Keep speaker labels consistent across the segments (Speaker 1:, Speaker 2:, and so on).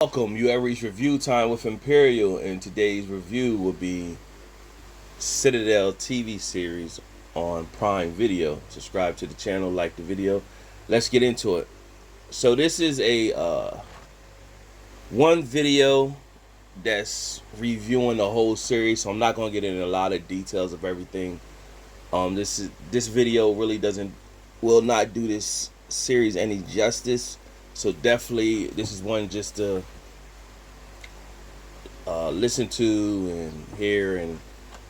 Speaker 1: Welcome, you have reached review time with Imperial, and today's review will be Citadel TV series on Prime Video. Subscribe to the channel, like the video. Let's get into it. So this is a one video that's reviewing the whole series, so I'm not going to get into a lot of details of everything. This video really will not do this series any justice. So definitely, this is one just to listen to and hear and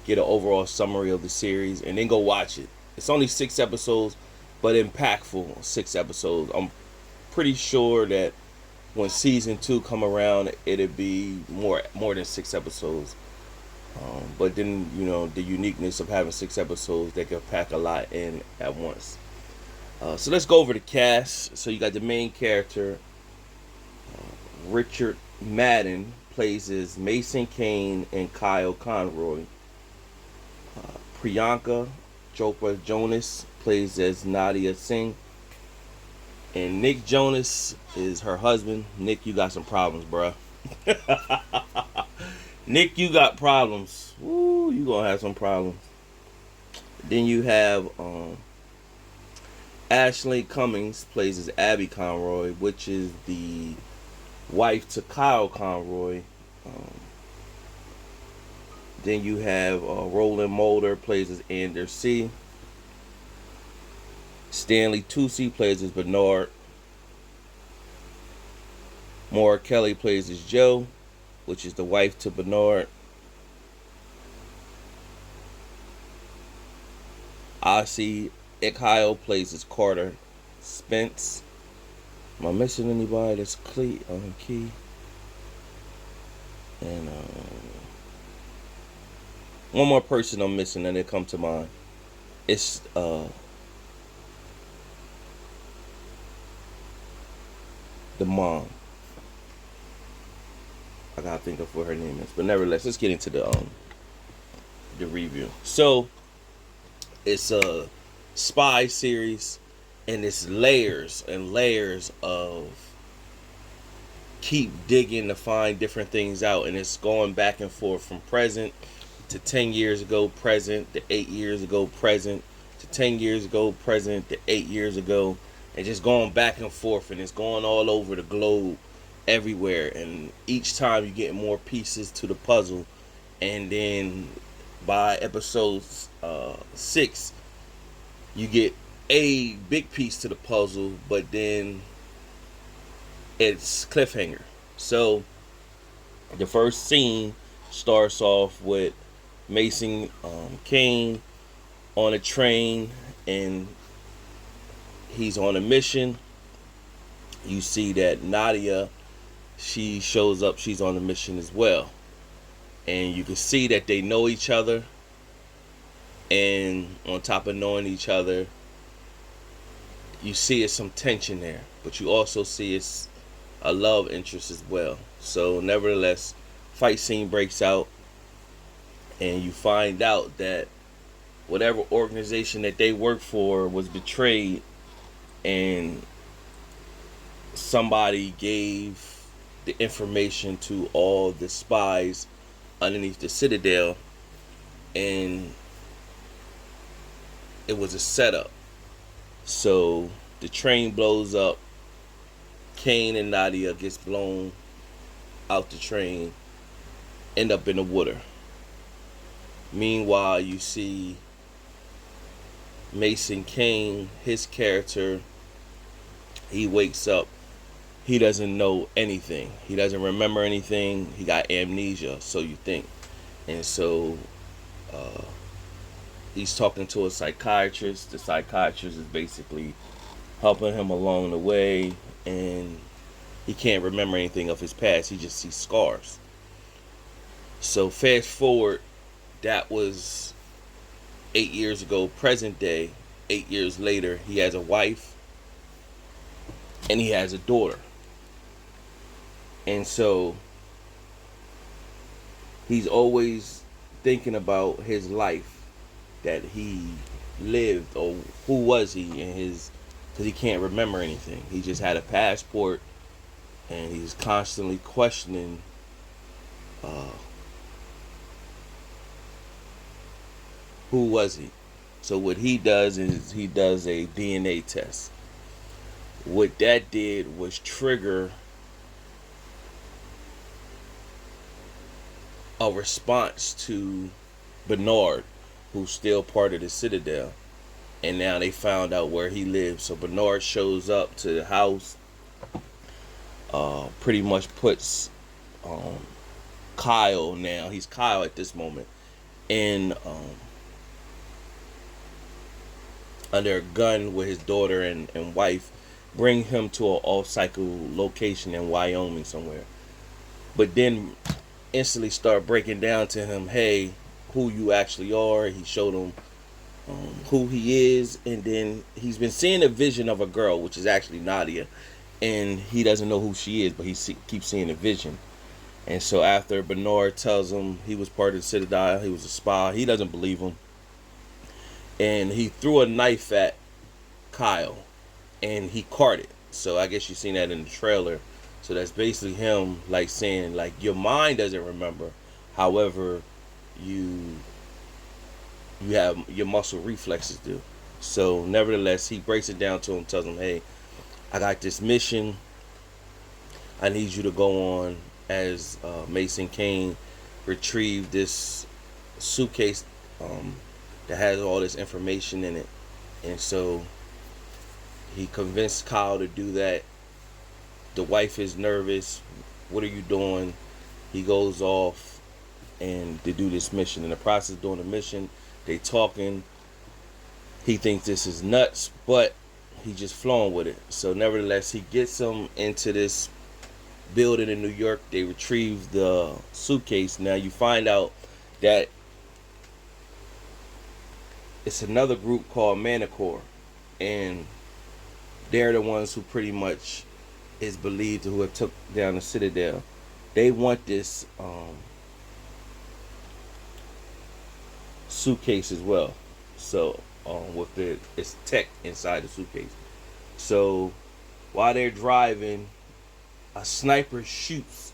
Speaker 1: get an overall summary of the series, and then go watch it. It's only 6 episodes, but impactful 6 episodes. I'm pretty sure that when season 2 come around, it'll be more than 6 episodes. But then the uniqueness of having 6 episodes, they can pack a lot in at once. So let's go over the cast. So you got the main character, Richard Madden plays as Mason Kane and Kyle Conroy. Priyanka Chopra Jonas plays as Nadia Sinh. And Nick Jonas is her husband. Nick, you got some problems, bruh. Nick, you got problems. Woo, you gonna have some problems. Then you have Ashley Cummings plays as Abby Conroy, which is the wife to Kyle Conroy. Then you have Roland Mulder plays as Ander C. Stanley Tucci plays as Bernard. Maura Kelly plays as Joe, which is the wife to Bernard. Asi Ekhail plays as Carter Spence. Am I missing anybody? That's key. And one more person I'm missing and it come to mind. It's the mom. I gotta think of what her name is. But nevertheless, let's get into the review. So it's a spy series, and it's layers and layers of keep digging to find different things out, and it's going back and forth from present to 10 years ago, present to 8 years ago, present to 10 years ago, present to 8 years ago, and just going back and forth, and it's going all over the globe, everywhere, and each time you get more pieces to the puzzle, and then by episode 6 you get a big piece to the puzzle, but then it's cliffhanger. So the first scene starts off with Mason Kane on a train, and he's on a mission. You see that Nadia, she shows up, she's on a mission as well, and you can see that they know each other, and on top of knowing each other, you see it's some tension there, but you also see it's a love interest as well. So nevertheless, fight scene breaks out, and you find out that whatever organization that they work for was betrayed, and somebody gave the information to all the spies underneath the Citadel, and it was a setup. So the train blows up, Kane and Nadia gets blown out the train, end up in the water. Meanwhile, you see Mason Kane, his character, he wakes up. He doesn't know anything. He doesn't remember anything. He got amnesia, so you think. And so he's talking to a psychiatrist. The psychiatrist is basically helping him along the way, and he can't remember anything of his past. He just sees scars. So fast forward, that was 8 years ago, present day. 8 years later, he has a wife and he has a daughter. And so he's always thinking about his life that he lived, or who was he in his, because he can't remember anything. He just had a passport and he's constantly questioning uh, who was he. So what he does is he does a DNA test. What that did was trigger a response to Bernard, who's still part of the Citadel. And now they found out where he lives. So Bernard shows up to the house, pretty much puts Kyle, now he's Kyle at this moment, in under a gun with his daughter and wife, bring him to an off-cycle location in Wyoming somewhere. But then instantly start breaking down to him, hey, who you actually are. He showed him who he is, and then he's been seeing a vision of a girl, which is actually Nadia, and he doesn't know who she is, but keeps seeing a vision. And so after Bernard tells him he was part of the Citadel, he was a spy, he doesn't believe him, and he threw a knife at Kyle, and he caught it. So I guess you've seen that in the trailer. So that's basically him like saying, like, your mind doesn't remember, however you have your muscle reflexes do. So nevertheless, he breaks it down to him, tells him, hey, I got this mission. I need you to go on as Mason Kane retrieve this suitcase that has all this information in it. And so he convinced Kyle to do that. The wife is nervous. What are you doing? He goes off and to do this mission. In the process of doing the mission, they talking. He thinks this is nuts, but he just flowing with it. So nevertheless, he gets him into this building in New York. They retrieve the suitcase. Now you find out that it's another group called Manticore, and they're the ones who pretty much is believed to who have took down the Citadel. They want this suitcase as well. So with it's tech inside the suitcase. So while they're driving, a sniper shoots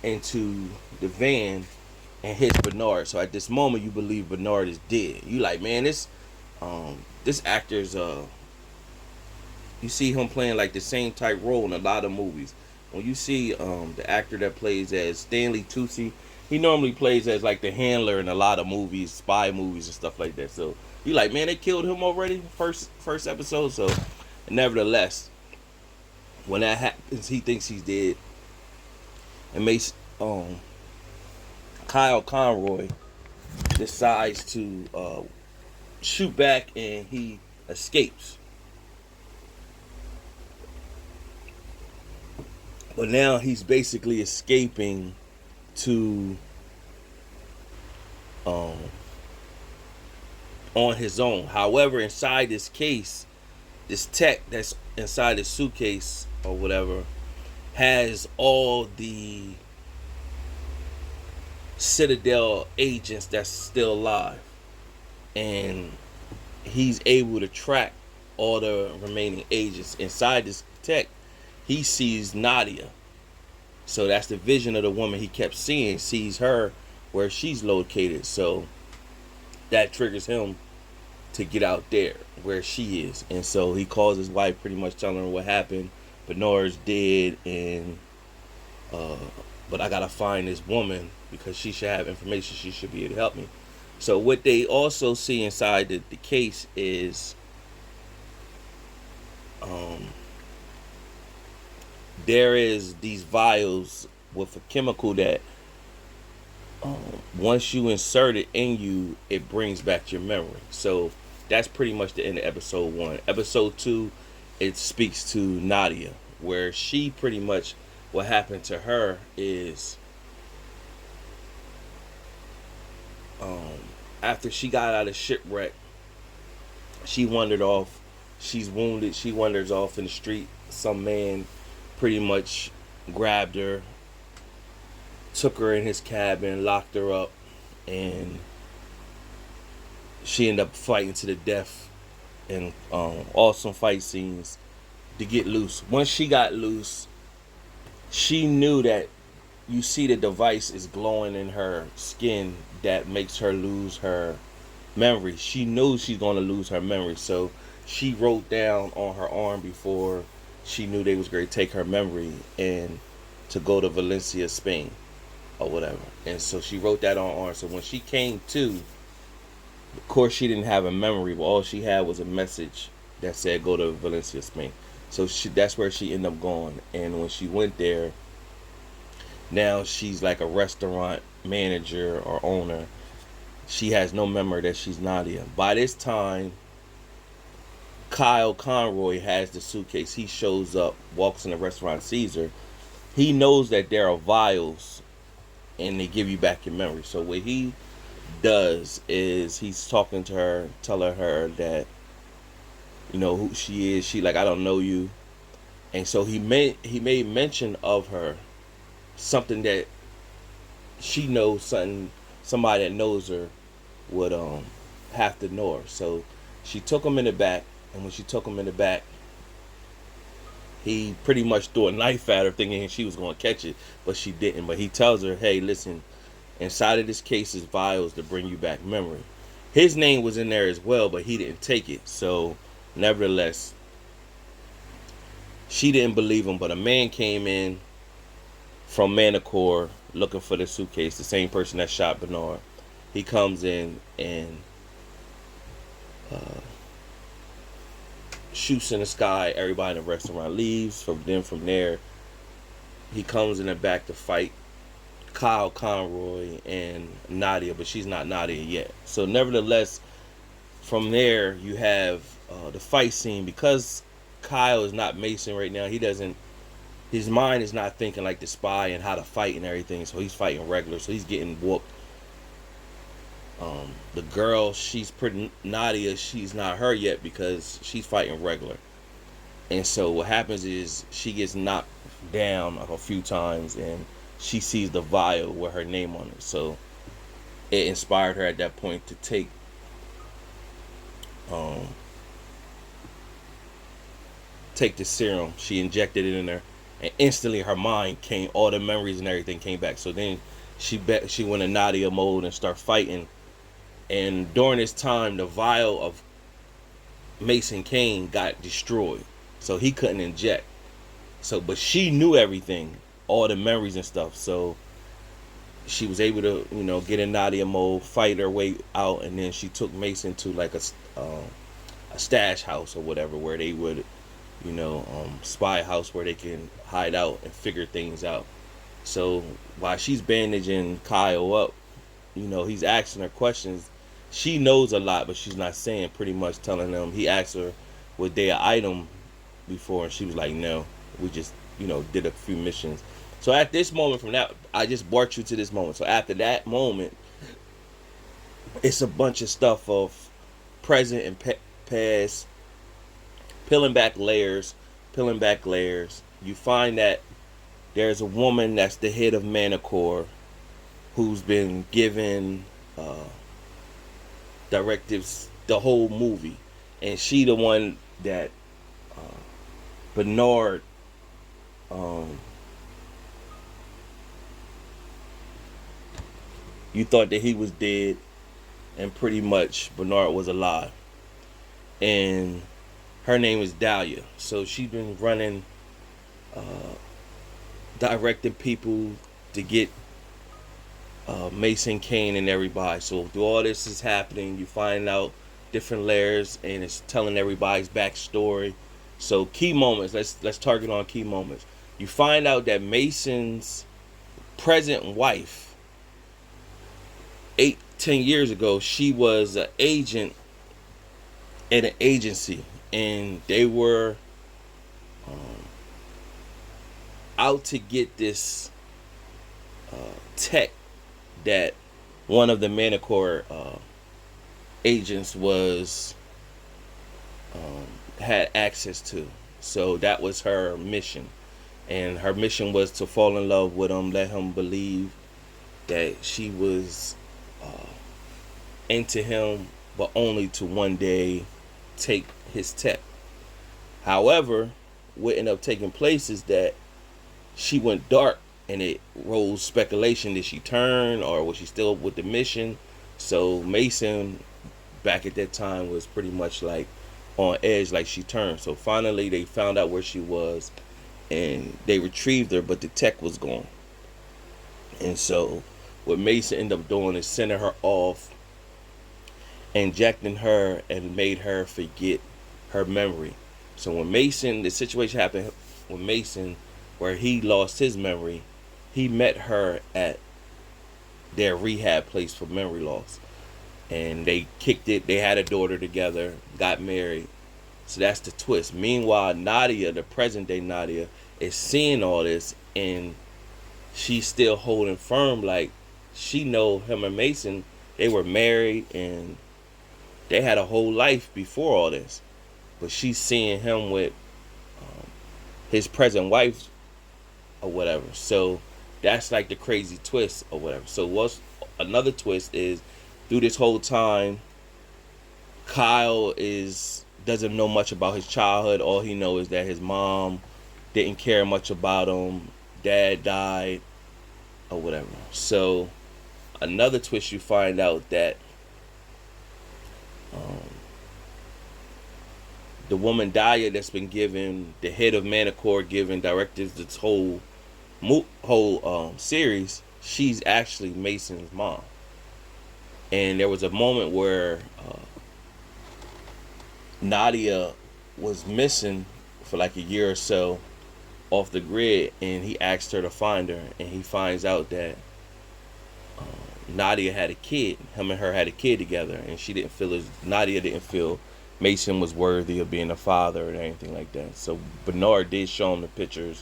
Speaker 1: into the van and hits Bernard. So at this moment, you believe Bernard is dead. You like, man, this actor's you see him playing like the same type role in a lot of movies. When you see the actor that plays as Stanley Tucci, he normally plays as like the handler in a lot of movies, spy movies and stuff like that. So you like, man, they killed him already first episode. So nevertheless, when that happens, he thinks he's dead, and makes Kyle Conroy decides to shoot back, and he escapes. But now he's basically escaping to on his own. However, inside this case, this tech that's inside the suitcase or whatever has all the Citadel agents that's still alive, and he's able to track all the remaining agents inside this tech. He sees Nadia, so that's the vision of the woman he kept seeing. Sees her where she's located, so that triggers him to get out there where she is. And so he calls his wife, pretty much telling her what happened. Bernard's dead, and but I gotta find this woman because she should have information. She should be able to help me. So what they also see inside the case is there is these vials with a chemical that once you insert it in you, it brings back your memory. So that's pretty much the end of episode 1. Episode 2, it speaks to Nadia, where she pretty much, what happened to her is after she got out of shipwreck, she wandered off. She's wounded. She wanders off in the street. Some man pretty much grabbed her, took her in his cabin, locked her up, and she ended up fighting to the death, and awesome fight scenes to get loose. Once she got loose, she knew that you see the device is glowing in her skin that makes her lose her memory. She knew she's going to lose her memory, so she wrote down on her arm before she knew they was going to take her memory and to go to Valencia, Spain, or whatever. And so she wrote that on her arm. So when she came to, of course, she didn't have a memory, but all she had was a message that said go to Valencia, Spain. So that's where she ended up going. And when she went there, now she's like a restaurant manager or owner. She has no memory that she's Nadia. By this time, Kyle Conroy has the suitcase. He shows up, walks in the restaurant, sees her. He knows that there are vials and they give you back your memory. So what he does is he's talking to her, telling her that, you know, who she is. She like, I don't know you. And so he made mention of her, something that she knows, somebody that knows her would have to know her. So she took him in the back, and when she took him in the back, he pretty much threw a knife at her thinking she was going to catch it, but she didn't. But he tells her, hey, listen, inside of this case is vials to bring you back memory. His name was in there as well, but he didn't take it. So nevertheless, she didn't believe him, but a man came in from Manticore looking for the suitcase, the same person that shot Bernard. He comes in and shoots in the sky. Everybody in the restaurant leaves. From there, he comes in the back to fight Kyle Conroy and Nadia, but she's not Nadia yet. So nevertheless, from there you have the fight scene. Because Kyle is not Mason right now, his mind is not thinking like the spy and how to fight and everything, so he's fighting regular, so he's getting whooped. The girl, she's pretty Nadia, she's not her yet because she's fighting regular. And so what happens is she gets knocked down a few times and she sees the vial with her name on it. So it inspired her at that point to take the serum. She injected it in her, and instantly her mind came, all the memories and everything came back. So then she went in Nadia mode and started fighting. And during this time, the vial of Mason Kane got destroyed, so he couldn't inject. So, but she knew everything, all the memories and stuff. So she was able to, get in Nadia mode, fight her way out, and then she took Mason to like a stash house or whatever, where they would, spy house where they can hide out and figure things out. So while she's bandaging Kyle up, he's asking her questions. She knows a lot, but she's not saying, pretty much telling him. He asked her, were they an item before? And she was like, no, we just, did a few missions. So at this moment, from that, I just brought you to this moment. So after that moment, it's a bunch of stuff of present and past, peeling back layers. You find that there's a woman that's the head of Manticore who's been given directives the whole movie, and she the one that Bernard you thought that he was dead, and pretty much Bernard was alive. And her name is Dahlia. So she's been running, directing people to get Mason Kane and everybody. So through all this is happening, you find out different layers, and it's telling everybody's backstory. So key moments. Let's target on key moments. You find out that Mason's present wife, 10 years ago, she was an agent at an agency, and they were out to get this tech that one of the Manticore agents was had access to. So that was her mission, and her mission was to fall in love with him, let him believe that she was into him, but only to one day take his tech. However, what ended up taking place is that she went dark, and it rose speculation: did she turn, or was she still with the mission? So Mason, back at that time, was pretty much like on edge, like she turned. So finally, they found out where she was, and they retrieved her, but the tech was gone. And so, what Mason ended up doing is sending her off, injecting her, and made her forget her memory. So when Mason, the situation happened with Mason, where he lost his memory, he met her at their rehab place for memory loss, and they kicked it. They had a daughter together, got married. So that's the twist. Meanwhile, Nadia, the present day Nadia, is seeing all this, and she's still holding firm. Like, she know him and Mason, they were married and they had a whole life before all this. But she's seeing him with his present wife or whatever. So that's like the crazy twist or whatever. So what's another twist is, through this whole time, Kyle doesn't know much about his childhood. All he knows is that his mom didn't care much about him. Dad died or whatever. So another twist, you find out that the woman Daya, that's been given, the head of Manticore, given directives this whole series, she's actually Mason's mom. And there was a moment where Nadia was missing for like a year or so off the grid, and he asked her to find her, and he finds out that Nadia had a kid. Him and her had a kid together, and Nadia didn't feel Mason was worthy of being a father or anything like that. So Bernard did show him the pictures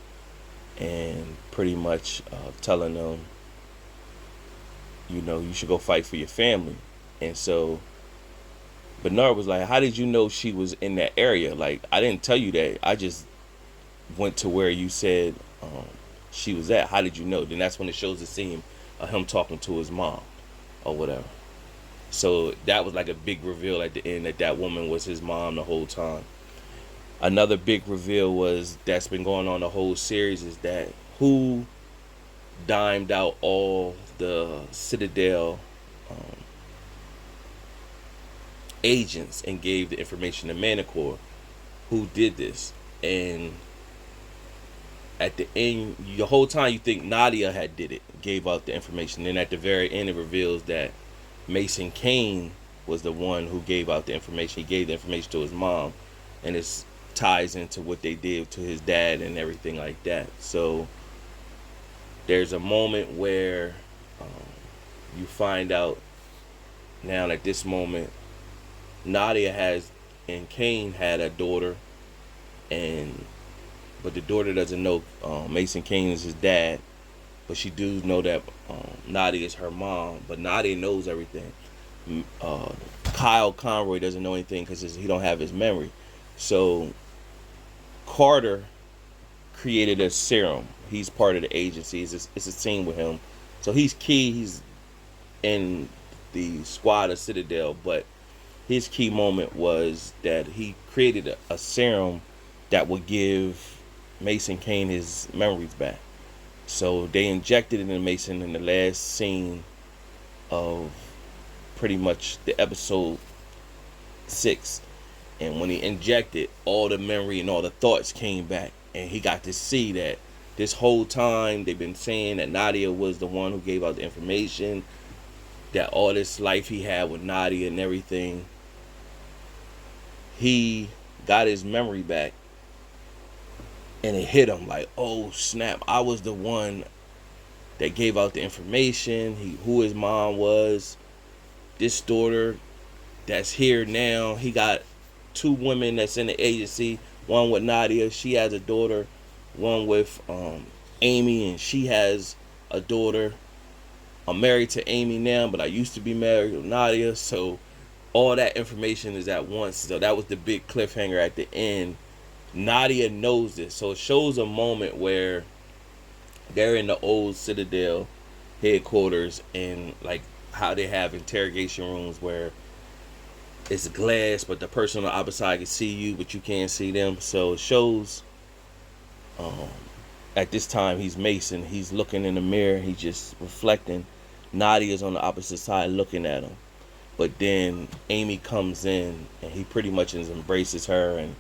Speaker 1: and pretty much telling them, you should go fight for your family. And so Bernard was like, how did you know she was in that area? Like, I didn't tell you that. I just went to where you said she was at. How did you know? Then that's when it shows the scene of him talking to his mom or whatever. So that was like a big reveal at the end, that woman was his mom the whole time. Another big reveal that's been going on the whole series is that who dimed out all the Citadel agents and gave the information to Manticore. Who did this? And at the end, the whole time you think Nadia had did it, gave out the information. Then at the very end, it reveals that Mason Kane was the one who gave out the information. He gave the information to his mom, and it ties into what they did to his dad and everything like that. So there's a moment where you find out now at this moment, Nadia and Kane had a daughter, but the daughter doesn't know Mason Kane is his dad, but she do know that Nadia is her mom. But Nadia knows everything. Kyle Conroy doesn't know anything because he don't have his memory. So Carter created a serum. He's part of the agency. It's a scene with him. So he's key. He's in the squad of Citadel, but his key moment was that he created a serum that would give Mason Kane his memories back. So they injected it in Mason in the last scene of pretty much the episode 6. And when he injected, all the memory and all the thoughts came back. And he got to see that this whole time they've been saying that Nadia was the one who gave out the information, that all this life he had with Nadia and everything, he got his memory back. And it hit him like, oh snap, I was the one that gave out the information, who his mom was. This daughter that's here now, he got 2 women that's in the agency, one with Nadia, she has a daughter, one with Amy, and she has a daughter. I'm married to Amy now, but I used to be married with Nadia. So all that information is at once. So that was the big cliffhanger at the end. Nadia knows this, so it shows a moment where they're in the old Citadel headquarters, and like how they have interrogation rooms where it's glass, but the person on the opposite side can see you, but you can't see them. So it shows at this time he's Mason. He's looking in the mirror. He's just reflecting. Nadia's on the opposite side looking at him. But then Amy comes in and he pretty much embraces her and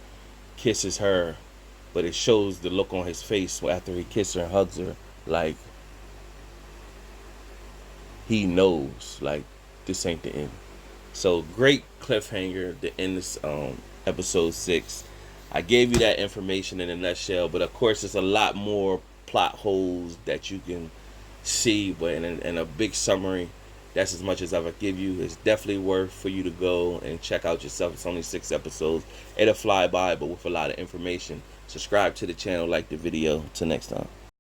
Speaker 1: kisses her. But it shows the look on his face after he kisses her and hugs her, like he knows, like this ain't the end. So great cliffhanger to end this episode 6. I gave you that information in a nutshell, but of course there's a lot more plot holes that you can see. But in a big summary, that's as much as I would give you. It's definitely worth for you to go and check out yourself. It's only 6 episodes. It'll fly by, but with a lot of information. Subscribe to the channel, like the video. Till next time.